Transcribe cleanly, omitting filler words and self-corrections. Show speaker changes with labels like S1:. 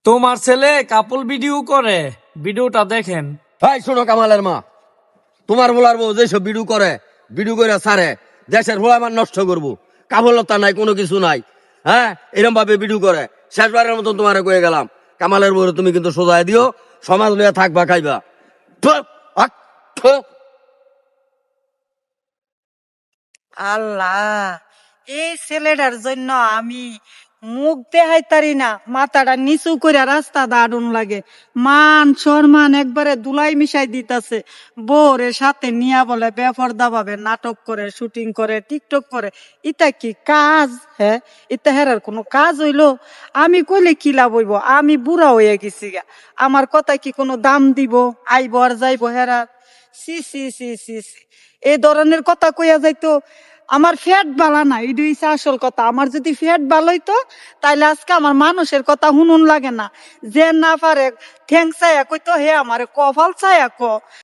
S1: তোমার ছেলে couple video করে, ভিডিওটা দেখেন।
S2: ভাই শোনো কামালের মা, তোমার বলার বউ যেসব ভিডিও করে, ভিডিও করে সারে দেশের ভোলামান নষ্ট করবো, কামলতা নাই, কোনো কিছু নাই। হ্যাঁ, এরকম ভাবে ভিডিও করে। শেষবারের মতন তোমারে কয়ে গেলাম, কামালের বউ তুমি কিন্তু সোজাই দিও, সমাজ লইয়া থাকবা খাইবা। ধুর, আক, ধুর।
S3: আল্লাহ, এই ছেলেটার জন্য আমি মুখ দেখাইতারি না, মাথাটা নিচু করে রাস্তা দাঁড়ুন লাগে, মান সম্মান একবারে দুলাই মিশাই দিতাছে। বউরের সাথে নিয়া বলে বেপরদা ভাবে নাটক করে, শুটিং করে, টিকটক করে। ইটা কি কাজ? হ্যাঁ, ইটা হেরার কোনো কাজ হইলো? আমি কইলে কি লাভ হইব? আমি বুড়া হয়ে গেছি গা, আমার কথা কি কোনো দাম দিব? আইব আর যাইব হেরার? সি সি সি সি সি, এই ধরনের কথা কইয়া যাইতো। আমার ফ্যাট বালা না, এটা হইছে আসল কথা। আমার যদি ফ্যাট ভালো হইতো, তাইলে আজকে আমার মানুষের কথা শুনুন লাগে না। যে না পারে ঠ্যাং চায়া কইতো, হে আমার কপাল চায়া ক।